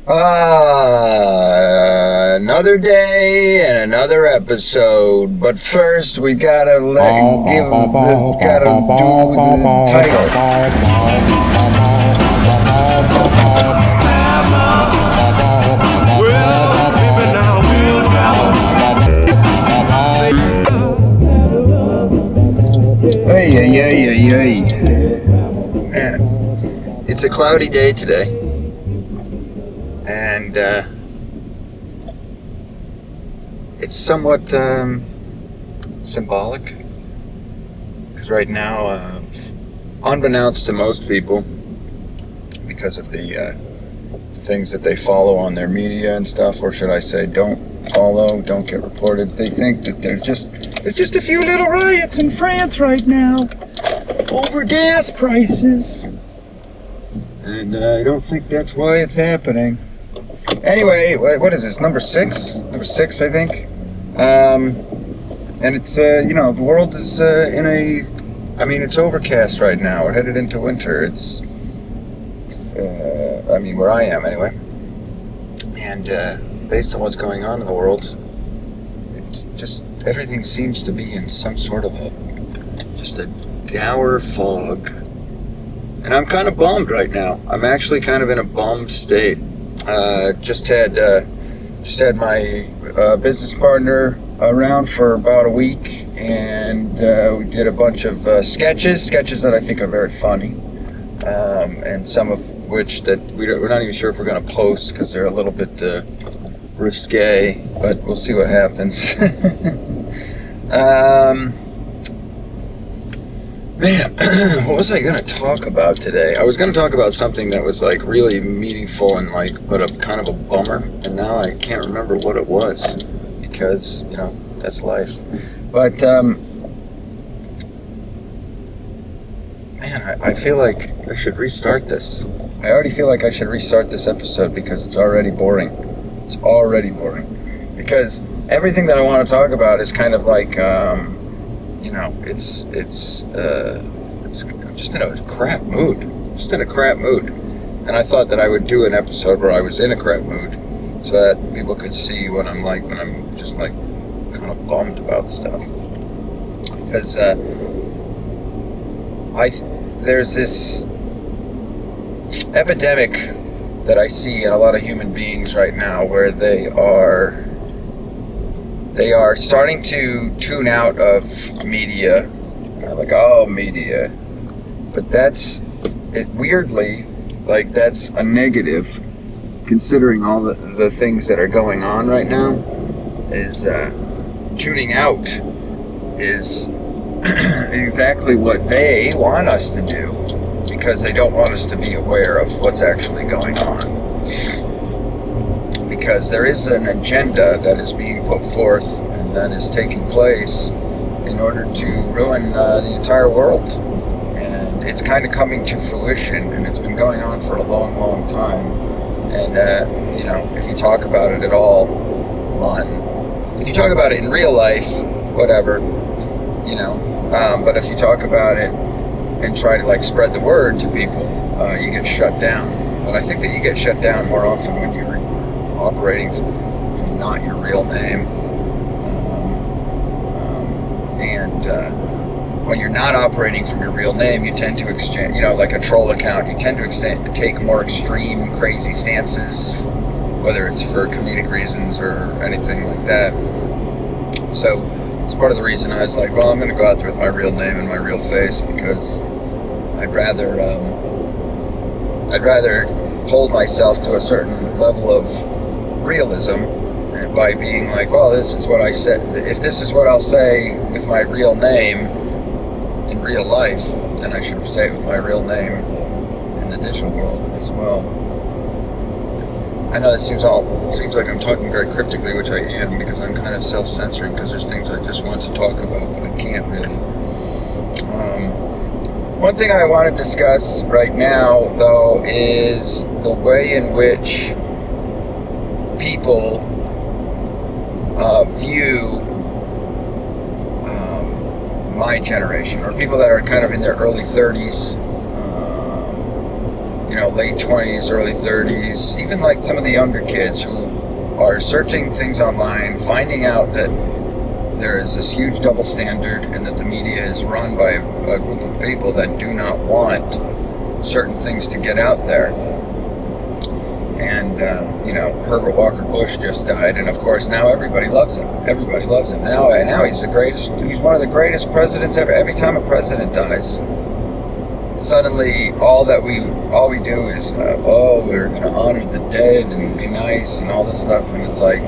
Another day and another episode. But first, we gotta do the title. Hey. Man, it's a cloudy day today. And it's somewhat symbolic, because right now, unbeknownst to most people, because of the things that they follow on their media and stuff, or should I say don't follow, don't get reported, they think that there's just a few little riots in France right now over gas prices, and I don't think that's why it's happening. Anyway, what is this, number six, I think, and it's, the world is it's overcast right now. We're headed into winter. It's where I am anyway, and based on what's going on in the world, it's just, everything seems to be in some sort of a dour fog, and I'm kind of bummed right now. I'm actually kind of in a bummed state. Just had my business partner around for about a week, and we did a bunch of sketches that I think are very funny, and some of which that we're not even sure if we're going to post because they're a little bit risque, but we'll see what happens. Man, what was I going to talk about today? I was going to talk about something that was like really meaningful and but a kind of a bummer, and now I can't remember what it was, because, that's life. But, man, I feel like I should restart this. I already feel like I should restart this episode because it's already boring. It's already boring. Because everything that I want to talk about is kind of like, I'm just in a crap mood. And I thought that I would do an episode where I was in a crap mood, so that people could see what I'm like when I'm just like kind of bummed about stuff. Because there's this epidemic that I see in a lot of human beings right now, where they are starting to tune out of media. Like, oh, media. But that's, weirdly, like, that's a negative, considering all the things that are going on right now. Is tuning out is exactly what they want us to do, because they don't want us to be aware of what's actually going on. Because there is an agenda that is being put forth and that is taking place in order to ruin the entire world. And it's kind of coming to fruition, and it's been going on for a long, long time. And, if you talk about it at all if you talk about it in real life, whatever, but if you talk about it and try to, spread the word to people, you get shut down. But I think that you get shut down more often when you're operating from not your real name, and when you're not operating from your real name, you tend to exchange, like a troll account, you tend to take more extreme, crazy stances, whether it's for comedic reasons or anything like that. So it's part of the reason I was like, well, I'm going to go out there with my real name and my real face, because I'd rather hold myself to a certain level of realism, and by being like, well, this is what I said. If this is what I'll say with my real name in real life, then I should say it with my real name in the digital world as well. I know it seems like I'm talking very cryptically, which I am, because I'm kind of self-censoring, because there's things I just want to talk about, but I can't really. One thing I want to discuss right now, though, is the way in which people view my generation, or people that are kind of in their early 30s, late 20s, early 30s, even like some of the younger kids who are searching things online, finding out that there is this huge double standard and that the media is run by a group of people that do not want certain things to get out there. And, Herbert Walker Bush just died, and of course now everybody loves him. Everybody loves him. Now he's the greatest, he's one of the greatest presidents ever. Every time a president dies, suddenly all we do is, we're going to honor the dead and be nice and all this stuff, and it's like,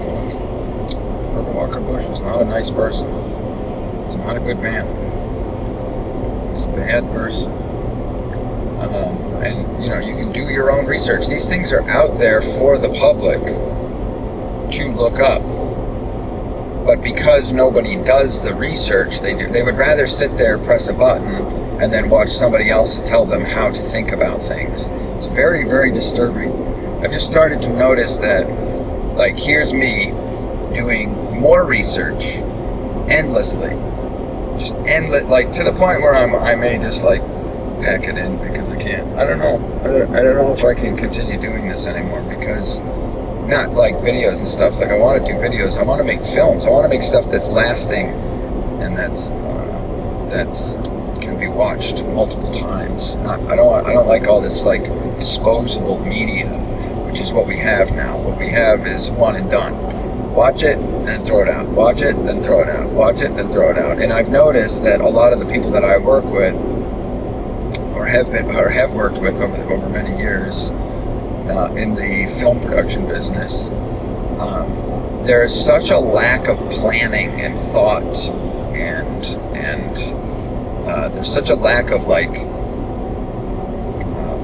Herbert Walker Bush was not a nice person. He's not a good man. He's a bad person. And you can do your own research. These things are out there for the public to look up. But because nobody does the research, they would rather sit there, press a button, and then watch somebody else tell them how to think about things. It's very, very disturbing. I've just started to notice that, like, here's me doing more research endlessly. Just endless, like, to the point where I may just, like, pack it in because I can't. I don't know. I don't know if I can continue doing this anymore, because not like videos and stuff. Like, I want to do videos. I want to make films. I want to make stuff that's lasting and that's can be watched multiple times. I don't like all this like disposable media, which is what we have now. What we have is one and done. Watch it and throw it out. Watch it and throw it out. Watch it and throw it out. And I've noticed that a lot of the people that I work with, or have worked with over many years in the film production business, there is such a lack of planning and thought, and there's such a lack of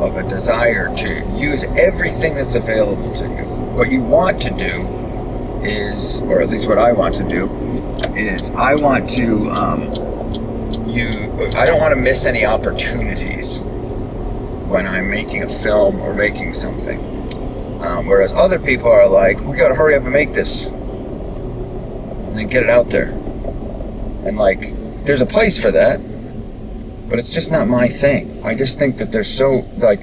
of a desire to use everything that's available to you. What you want to do is, or at least what I want to do, is I want to I don't want to miss any opportunities when I'm making a film or making something. Whereas other people are like, we gotta hurry up and make this and then get it out there. And like, there's a place for that, but it's just not my thing. I just think that there's so, like,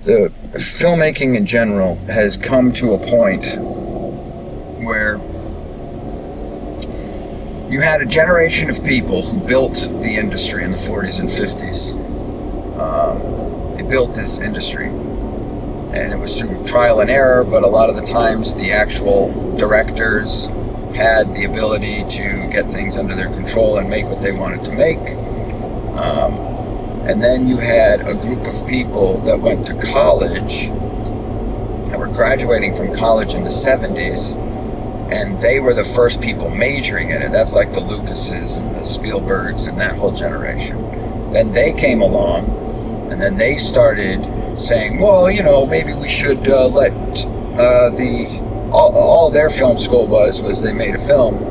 the filmmaking in general has come to a point where you had a generation of people who built the industry in the 40s and 50s. They built this industry, and it was through trial and error, but a lot of the times the actual directors had the ability to get things under their control and make what they wanted to make. And then you had a group of people that went to college, that were graduating from college in the 70s, and they were the first people majoring in it. That's like the Lucases and the Spielbergs and that whole generation. Then they came along, and then they started saying, well, maybe we should let all their film school was they made a film.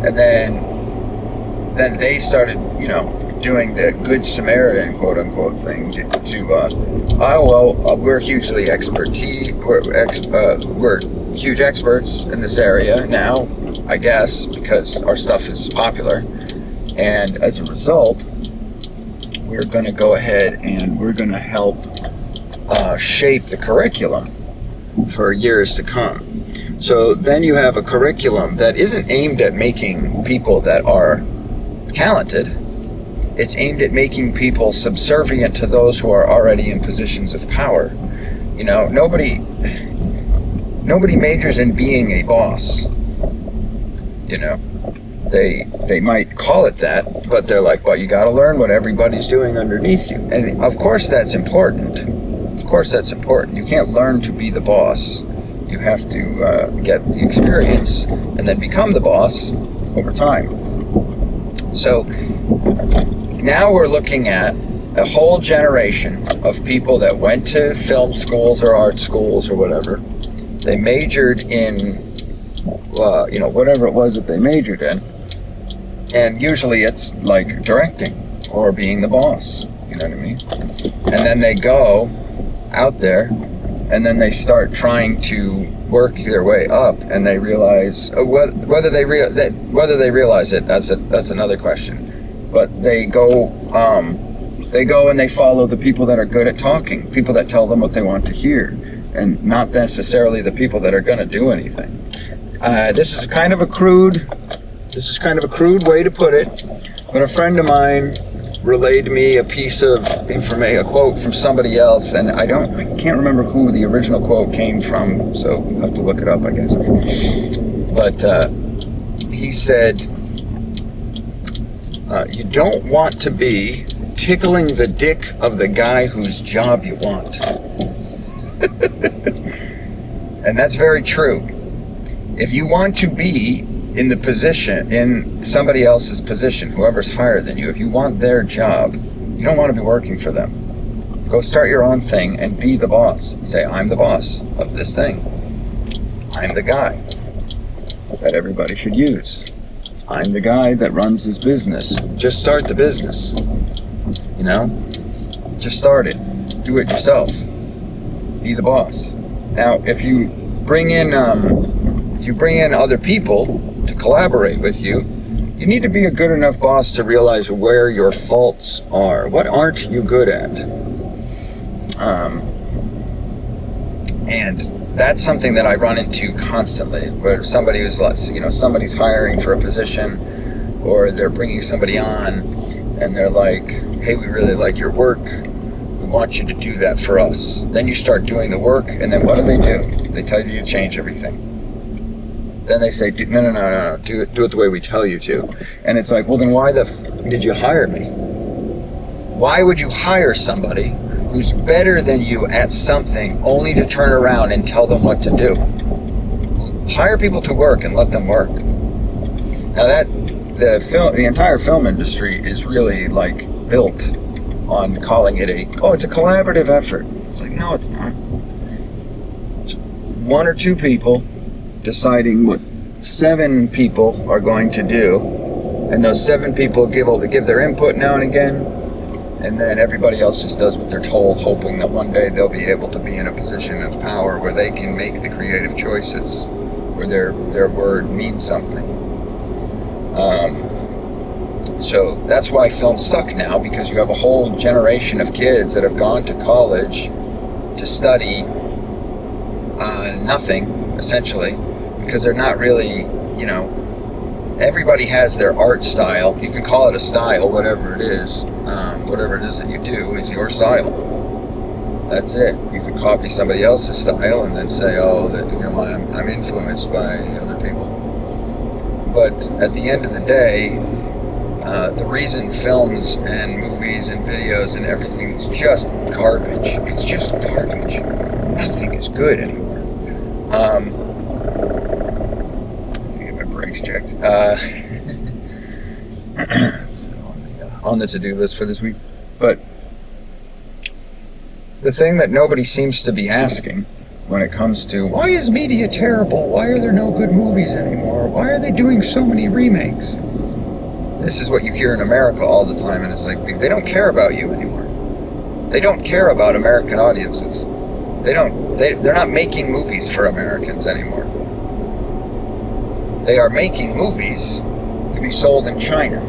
And then they started, doing the Good Samaritan, quote unquote, thing we're hugely we're huge experts in this area now, I guess, because our stuff is popular. And as a result, we're going to go ahead and we're going to help shape the curriculum for years to come. So then you have a curriculum that isn't aimed at making people that are talented. It's aimed at making people subservient to those who are already in positions of power. Nobody majors in being a boss. They might call it that, but they're like, well, you got to learn what everybody's doing underneath you. And of course that's important. Of course that's important. You can't learn to be the boss. You have to get the experience and then become the boss over time. So now we're looking at a whole generation of people that went to film schools or art schools or whatever. They majored in, whatever it was that they majored in. And usually it's like directing or being the boss, you know what I mean? And then they go out there and then they start trying to work their way up, and they realize whether they realize it, that's another question. But they go They go and they follow the people that are good at talking, people that tell them what they want to hear, and not necessarily the people that are going to do anything. This is kind of a crude way to put it, but a friend of mine relayed me a piece of information, a quote from somebody else, and I can't remember who the original quote came from, so I'll have to look it up, I guess. But he said, you don't want to be tickling the dick of the guy whose job you want. And that's very true. If you want to be in the position, in somebody else's position, whoever's higher than you, if you want their job, you don't want to be working for them. Go start your own thing and be the boss. Say, I'm the boss of this thing. I'm the guy that everybody should use. I'm the guy that runs this business. Just start the business. You know? Just start it. Do it yourself. Be the boss. Now, if you bring in other people to collaborate with you, you need to be a good enough boss to realize where your faults are. What aren't you good at? And that's something that I run into constantly, where somebody who's, somebody's hiring for a position, or they're bringing somebody on, and they're like, hey, we really like your work. We want you to do that for us. Then you start doing the work, and then what do? They tell you to change everything. Then they say, no, do it the way we tell you to. And it's like, well, then why did you hire me? Why would you hire somebody who's better than you at something only to turn around and tell them what to do? Hire people to work and let them work. Now the entire film industry is really like built on calling it it's a collaborative effort. It's like, no, it's not. It's one or two people deciding what 7 people are going to do, and those 7 people give their input now and again, and then everybody else just does what they're told, hoping that one day they'll be able to be in a position of power where they can make the creative choices, where their word means something. So that's why films suck now, because you have a whole generation of kids that have gone to college to study nothing, essentially, because they're not really, everybody has their art style. You can call it a style, whatever it is that you do is your style. That's it. You could copy somebody else's style and then say, I'm influenced by other people. But at the end of the day, the reason films and movies and videos and everything is just garbage. It's just garbage. Nothing is good anymore. Get my brakes checked. So on the to-do list for this week. But the thing that nobody seems to be asking when it comes to, why is media terrible? Why are there no good movies anymore? Why are they doing so many remakes? This is what you hear in America all the time, and it's like, they don't care about you anymore. They don't care about American audiences. They're not making movies for Americans anymore. They are making movies to be sold in China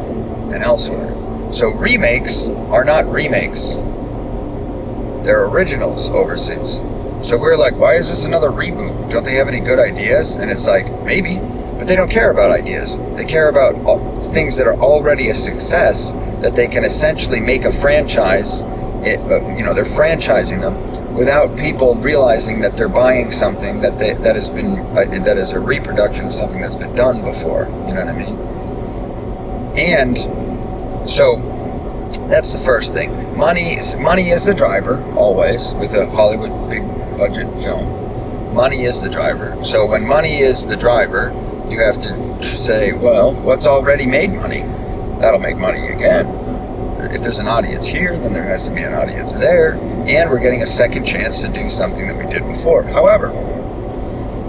and elsewhere. So remakes are not remakes. They're originals overseas. So we're like, why is this another reboot? Don't they have any good ideas? And it's like, maybe, but they don't care about ideas. They care about things that are already a success, that they can essentially make a franchise. They're franchising them without people realizing that they're buying something that is a reproduction of something that's been done before. You know what I mean? And so that's the first thing. Money is the driver, always, with a Hollywood big budget film. Money is the driver. So when money is the driver, you have to say, well, what's already made money? That'll make money again. If there's an audience here, then there has to be an audience there, and we're getting a second chance to do something that we did before. However,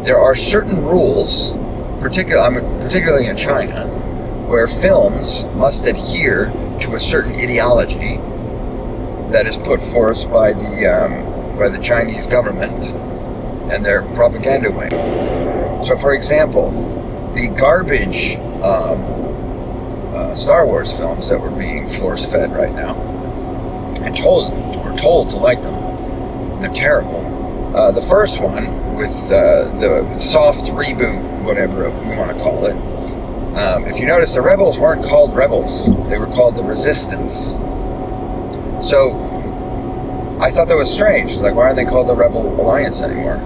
there are certain rules, particularly in China, where films must adhere to a certain ideology that is put forth by the Chinese government and their propaganda wing. So, for example, the garbage Star Wars films that were being force-fed right now, and we're told to like them. And they're terrible. The first one with the soft reboot, whatever we want to call it. If you notice, the rebels weren't called rebels; they were called the Resistance. So I thought that was strange. Like, why aren't they called the Rebel Alliance anymore?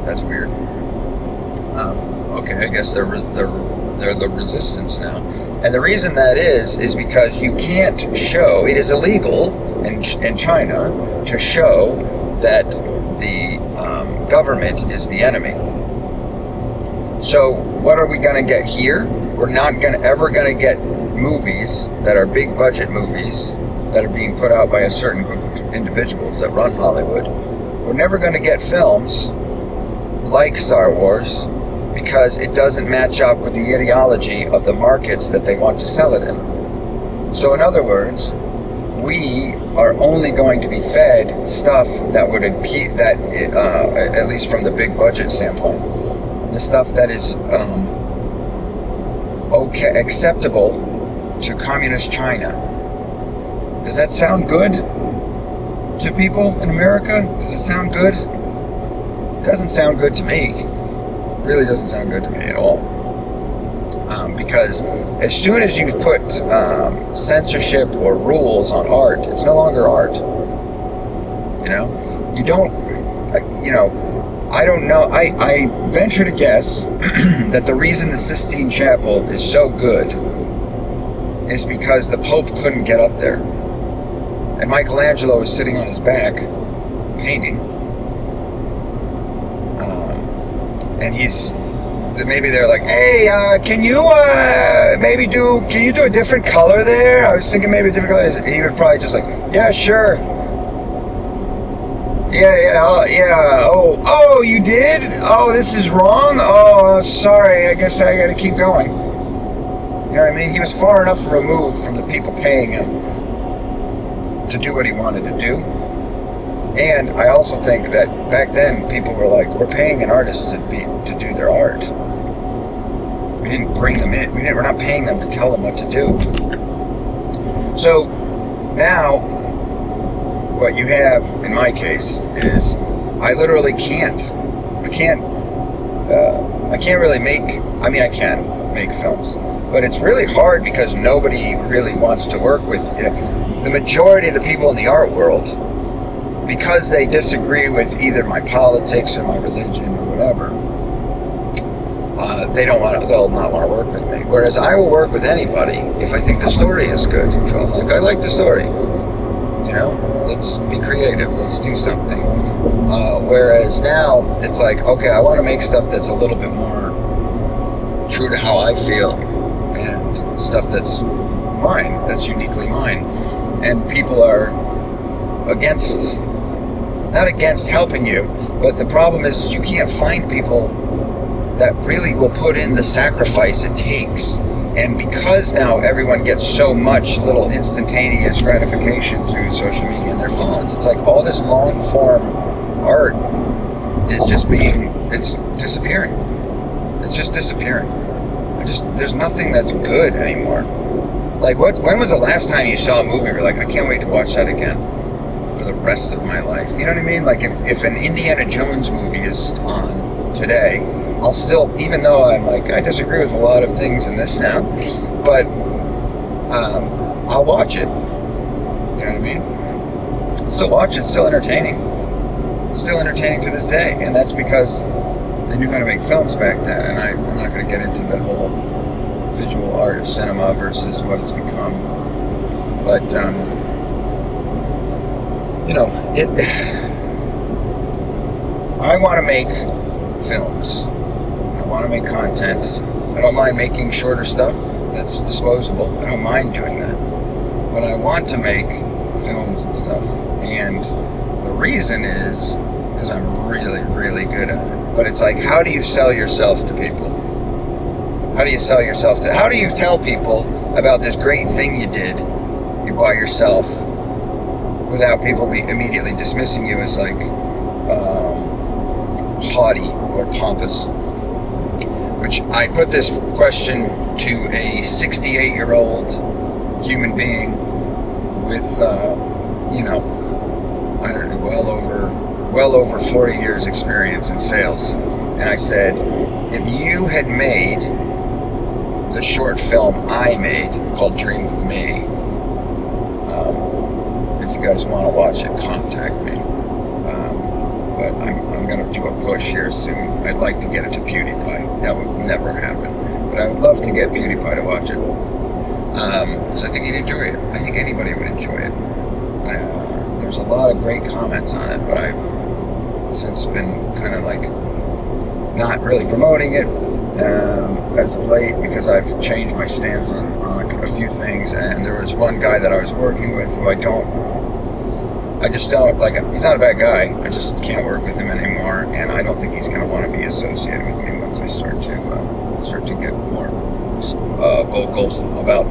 That's weird. Okay, I guess they're the Resistance now. And the reason that is because you can't show, it is illegal in China to show that the government is the enemy. So what are we going to get here? We're not ever going to get movies that are big budget movies that are being put out by a certain group of individuals that run Hollywood. We're never going to get films like Star Wars because it doesn't match up with the ideology of the markets that they want to sell it in. So in other words, we are only going to be fed stuff that would impede that, at least from the big budget standpoint, the stuff that is acceptable to communist China. Does that sound good to people in America? Does it sound good? It doesn't sound good to me. It really doesn't sound good to me at all. Because as soon as you put censorship or rules on art, it's no longer art. You don't, I don't know. I venture to guess that the reason the Sistine Chapel is so good is because the Pope couldn't get up there. And Michelangelo was sitting on his back painting. And maybe they're like, hey, can you do a different color there? I was thinking maybe a different color. He would probably just like, yeah, sure. Yeah. Oh, you did? Oh, this is wrong? Oh, sorry. I guess I gotta keep going. You know what I mean? He was far enough removed from the people paying him to do what he wanted to do. And I also think that back then people were like, we're paying an artist to do their art. We didn't bring them in. We're not paying them to tell them what to do. So now what you have in my case is I literally can't really make, I can make films, but it's really hard because nobody really wants to work with the majority of the people in the art world, because they disagree with either my politics or my religion or whatever. They'll not want to work with me. Whereas I will work with anybody if I think the story is good. If I'm like, I like the story. Let's be creative. Let's do something. Whereas now it's like, okay, I want to make stuff that's a little bit more true to how I feel and stuff that's mine, that's uniquely mine. And people are not against helping you, but the problem is you can't find people that really will put in the sacrifice it takes. And because now everyone gets so much little instantaneous gratification through social media and their phones, it's like all this long form art is it's disappearing. It's just disappearing. There's nothing that's good anymore. Like, when was the last time you saw a movie where you're like, I can't wait to watch that again for the rest of my life? You know what I mean? Like, if an Indiana Jones movie is on today, I'll still, even though I'm like, I disagree with a lot of things in this now, but I'll watch it. You know what I mean? Still watch it, still entertaining. Still entertaining to this day, and that's because they knew how to make films back then, and I'm not going to get into the whole visual art of cinema versus what it's become. But, I want to make films. I want to make content. I don't mind making shorter stuff that's disposable. I don't mind doing that. But I want to make films and stuff. And the reason is because I'm really, really good at it. But it's like, how do you sell yourself to people? How do you sell yourself how do you tell people about this great thing you did, you bought yourself, without people immediately dismissing you as like haughty or pompous? Which I put this question to a 68-year-old human being with, I don't know, well over 40 years experience in sales. And I said, if you had made the short film I made called Dream of Me, if you guys want to watch it, contact me. But I'm going to do a push here soon. I'd like to get it to PewDiePie. That would never happen. But I would love to get PewDiePie to watch it. Because I think he'd enjoy it. I think anybody would enjoy it. There's a lot of great comments on it, but I've since been kind of like not really promoting it as of late because I've changed my stance on a few things. And there was one guy that I was working with who I just don't like. He's not a bad guy. I just can't work with him anymore, and I don't think he's going to want to be associated with me once I start to get more vocal about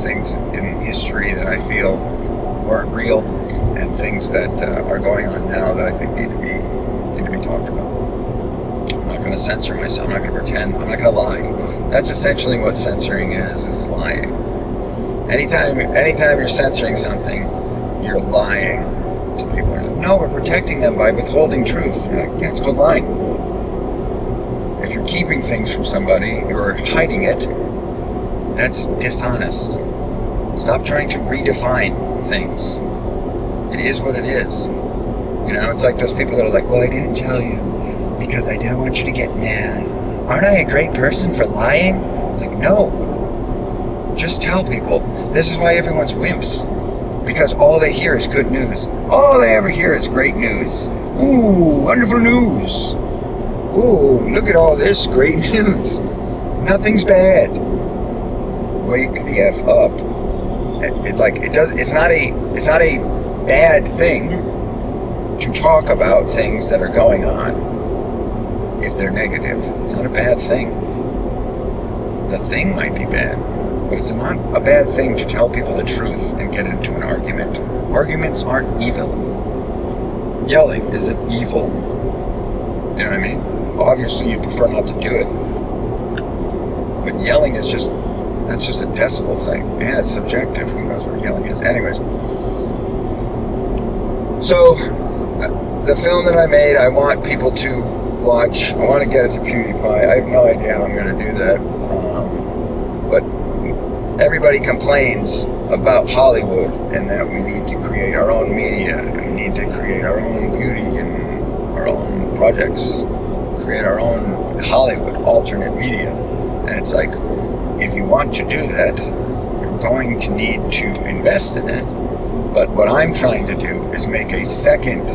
things in history that I feel weren't real, and things that are going on now that I think need to be talked about. I'm not going to censor myself. I'm not going to pretend. I'm not going to lie. That's essentially what censoring is lying. Anytime you're censoring something, you're lying to people. No, we're protecting them by withholding truth. You're like, yeah, it's called lying. If you're keeping things from somebody, you're hiding it, that's dishonest. Stop trying to redefine things. It is what it is. It's like those people that are like, well, I didn't tell you because I didn't want you to get mad. Aren't I a great person for lying? It's like, no. Just tell people. This is why everyone's wimps. Because all they hear is good news. All they ever hear is great news. Ooh, wonderful news. Ooh, look at all this great news. Nothing's bad. Wake the F up. It's not a bad thing to talk about things that are going on if they're negative. It's not a bad thing. The thing might be bad, but it's not a bad thing to tell people the truth and get into an argument. Arguments aren't evil. Yelling isn't evil. You know what I mean? Obviously you prefer not to do it. But yelling is that's just a decibel thing. And it's subjective. Who knows what yelling is? Anyways. So, the film that I made, I want people to watch. I want to get it to PewDiePie. I have no idea how I'm going to do that. But everybody complains about Hollywood and that we need to create our own media and we need to create our own beauty and our own projects, create our own Hollywood alternate media. And it's like, if you want to do that, you're going to need to invest in it. But what I'm trying to do is make a second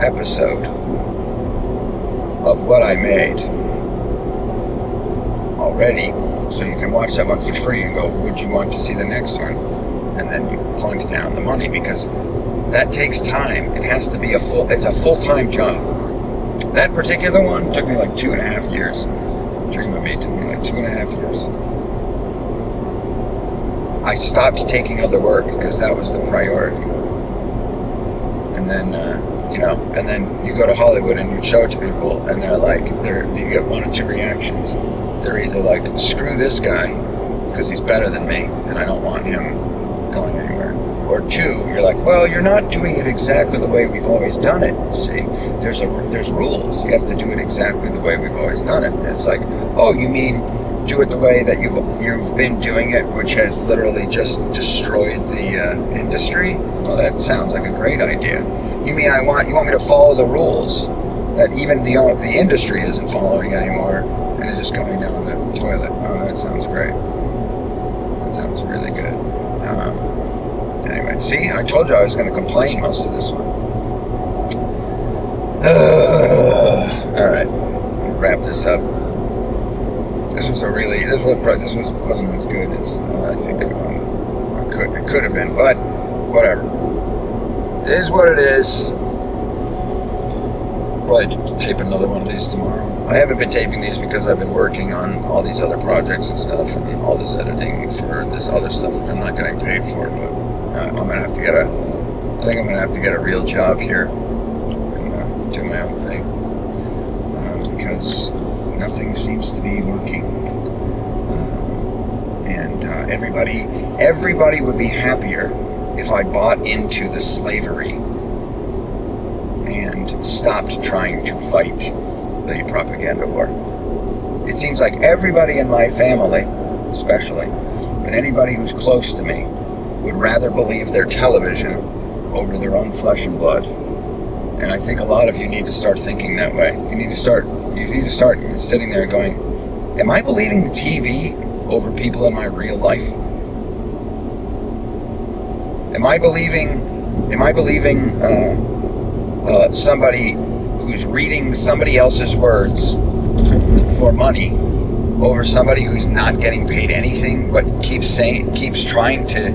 episode of what I made already, so you can watch that one for free and go, would you want to see the next one? And then you plunk down the money, because that takes time. It has to be it's a full-time job. That particular one took me like 2.5 years. Dream of Me took me like 2.5 years. I stopped taking other work because that was the priority. And then, and then you go to Hollywood and you show it to people, and they're like, you get one or two reactions. They're either like, screw this guy because he's better than me and I don't want him going anywhere. Or two, you're like, well, you're not doing it exactly the way we've always done it. See, there's rules. You have to do it exactly the way we've always done it. And it's like, oh, you mean do it the way that you've been doing it, which has literally just destroyed the industry? Well, that sounds like a great idea. You mean you want me to follow the rules that even the industry isn't following anymore, and it's just going down the toilet? Oh, that sounds great. That sounds really good. Anyway, see, I told you I was going to complain most of this one. All right, wrap this up. This wasn't as good as I think it could have been, but whatever. It is what it is. Probably tape another one of these tomorrow. I haven't been taping these because I've been working on all these other projects and stuff, and all this editing for this other stuff, which I'm not getting paid for. But I think I'm gonna have to get a real job here and do my own thing, because nothing seems to be working, and everybody would be happier if I bought into the slavery and stopped trying to fight the propaganda war. It seems like everybody in my family, especially, and anybody who's close to me, would rather believe their television over their own flesh and blood. And I think a lot of you need to start thinking that way. You need to start sitting there going, am I believing the TV over people in my real life? Am I believing somebody who's reading somebody else's words for money over somebody who's not getting paid anything but keeps trying to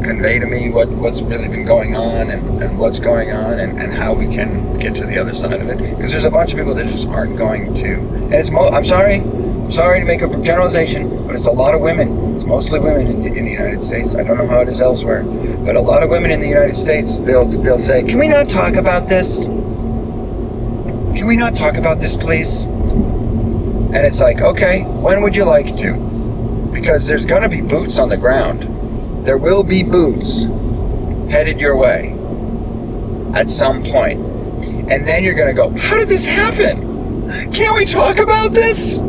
convey to me what's really been going on and what's going on and how we can get to the other side of it? Because there's a bunch of people that just aren't going to. And it's I'm sorry to make a generalization, but it's a lot of women. It's mostly women in the United States. I don't know how it is elsewhere, but a lot of women in the United States, they'll say, "Can we not talk about this? Can we not talk about this, please?" And it's like, okay, when would you like to? Because there's going to be boots on the ground. There will be boots headed your way at some point. And then you're going to go, how did this happen? Can't we talk about this?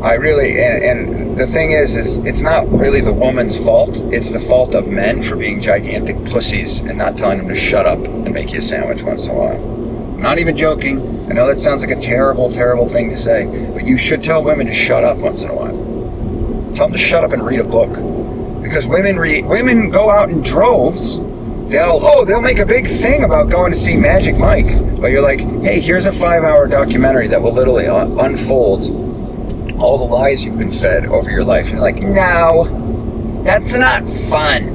And the thing is it's not really the woman's fault. It's the fault of men for being gigantic pussies and not telling them to shut up and make you a sandwich once in a while. I'm not even joking. I know that sounds like a terrible, terrible thing to say, but you should tell women to shut up once in a while. Tell them to shut up and read a book. Because women go out in droves. They'll make a big thing about going to see Magic Mike. But you're like, hey, here's a 5-hour documentary that will literally unfold all the lies you've been fed over your life. And you're like, no, that's not fun.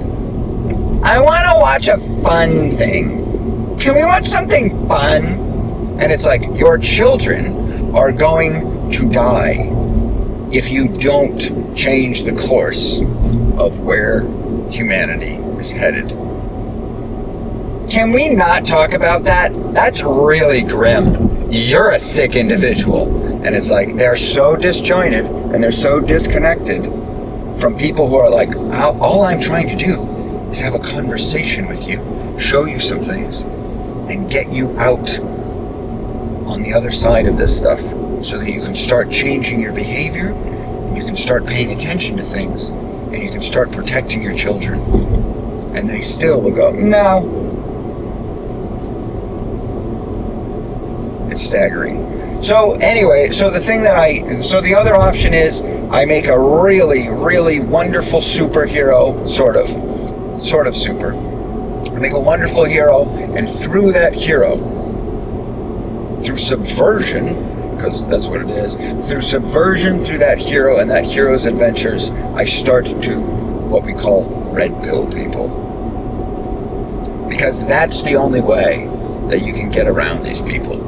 I want to watch a fun thing. Can we watch something fun? And it's like, your children are going to die if you don't change the course of where humanity is headed. Can we not talk about that? That's really grim. You're a sick individual. And it's like, they're so disjointed and they're so disconnected from people who are like, all I'm trying to do is have a conversation with you, show you some things, and get you out on the other side of this stuff so that you can start changing your behavior and you can start paying attention to things and you can start protecting your children. And they still will go, no. It's staggering. So anyway, so the other option is I make a really, really wonderful superhero, sort of super. I make a wonderful hero, and through that hero, through subversion, because that's what it is, through subversion, through that hero and that hero's adventures, I start to what we call red pill people. Because that's the only way that you can get around these people.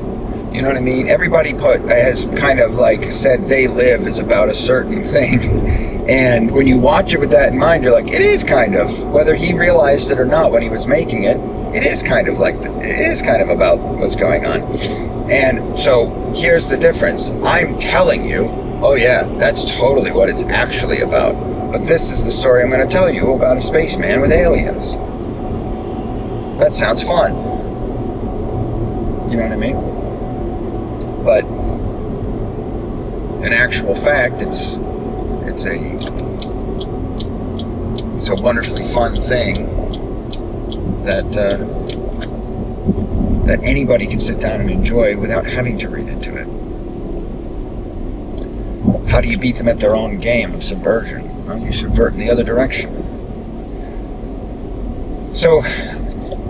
You know what I mean? Everybody has kind of like said They Live is about a certain thing. And when you watch it with that in mind, you're like, it is kind of, whether he realized it or not when he was making it, it is kind of about what's going on. And so here's the difference. I'm telling you, oh yeah, that's totally what it's actually about. But this is the story I'm going to tell you about a spaceman with aliens. That sounds fun. You know what I mean? But in actual fact, it's a wonderfully fun thing that anybody can sit down and enjoy without having to read into it. How do you beat them at their own game of subversion? Well, you subvert in the other direction. So,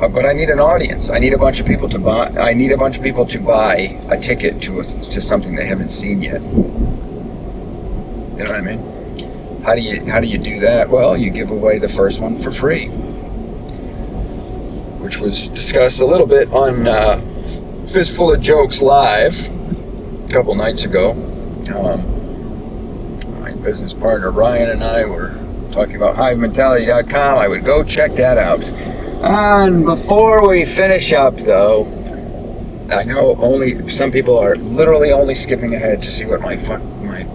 but I need an audience. I need a bunch of people to buy. I need a bunch of people to buy a ticket to something they haven't seen yet. You know what I mean? How do you do that? Well, you give away the first one for free, which was discussed a little bit on Fistful of Jokes Live a couple nights ago. My business partner Ryan and I were talking about hivementality.com. I would go check that out. And before we finish up, though, I know some people are literally only skipping ahead to see what my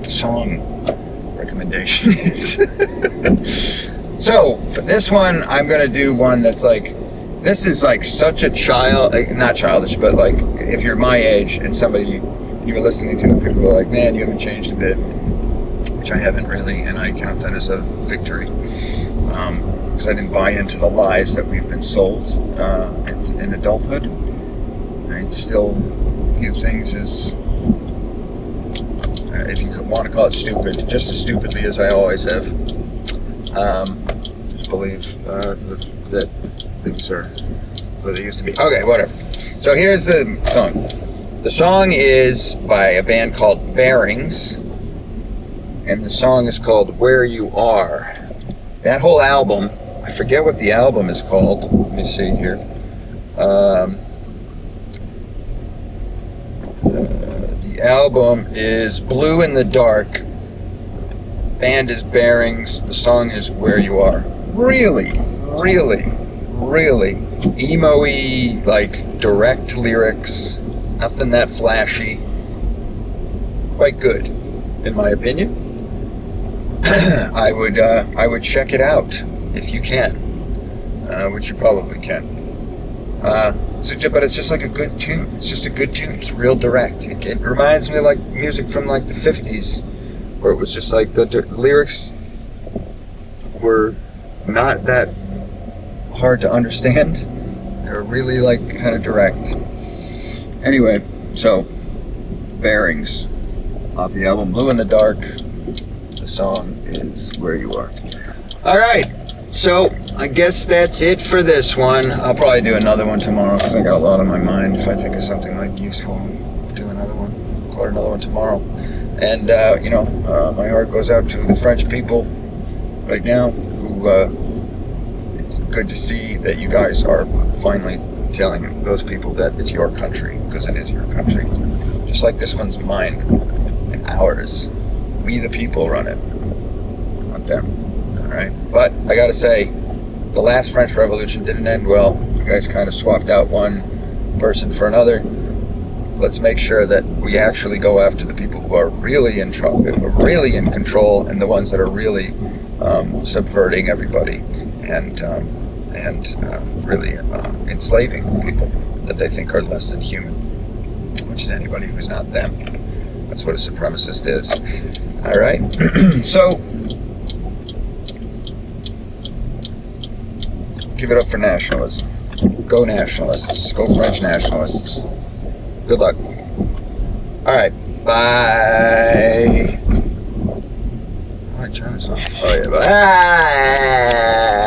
song recommendation is. So for this one, I'm gonna do one that's like, this is like such a not childish, but like if you're my age and somebody you're listening to, people are like, man, you haven't changed a bit, which I haven't really, and I count that as a victory. Because I didn't buy into the lies that we've been sold in adulthood. I still view things as, if you want to call it stupid, just as stupidly as I always have. Just believe that things are what they used to be. Okay, whatever. So here's the song. The song is by a band called Bearings, and the song is called Where You Are. That whole album, I forget what the album is called. Let me see here. The album is Blue in the Dark. Band is Bearings. The song is Where You Are. Really, really, really emo-y, like direct lyrics. Nothing that flashy. Quite good, in my opinion. I would check it out if you can, which you probably can. But it's just like a good tune. It's just a good tune. It's real direct. It reminds me of like music from like the 50s, where it was just like the lyrics were not that hard to understand. They were really like kind of direct. Anyway, so Bearings off the album Blue in the Dark. The song is Where You Are. All right, so I guess that's it for this one. I'll probably do another one tomorrow because I got a lot on my mind. If I think of something like useful, I'll do another one. Record another one tomorrow. And my heart goes out to the French people right now. Who it's good to see that you guys are finally telling those people that it's your country, because it is your country. Just like this one's mine and ours. We the people run it, not them. All right, but I gotta say, the last French Revolution didn't end well. You guys kind of swapped out one person for another. Let's make sure that we actually go after the people who are really in trouble, who are really in control, and the ones that are really subverting everybody and really enslaving people that they think are less than human, which is anybody who's not them. That's what a supremacist is. All right. So, give it up for nationalism. Go nationalists. Go French nationalists. Good luck. All right. Bye. All right, turn this off. Oh yeah. Bye.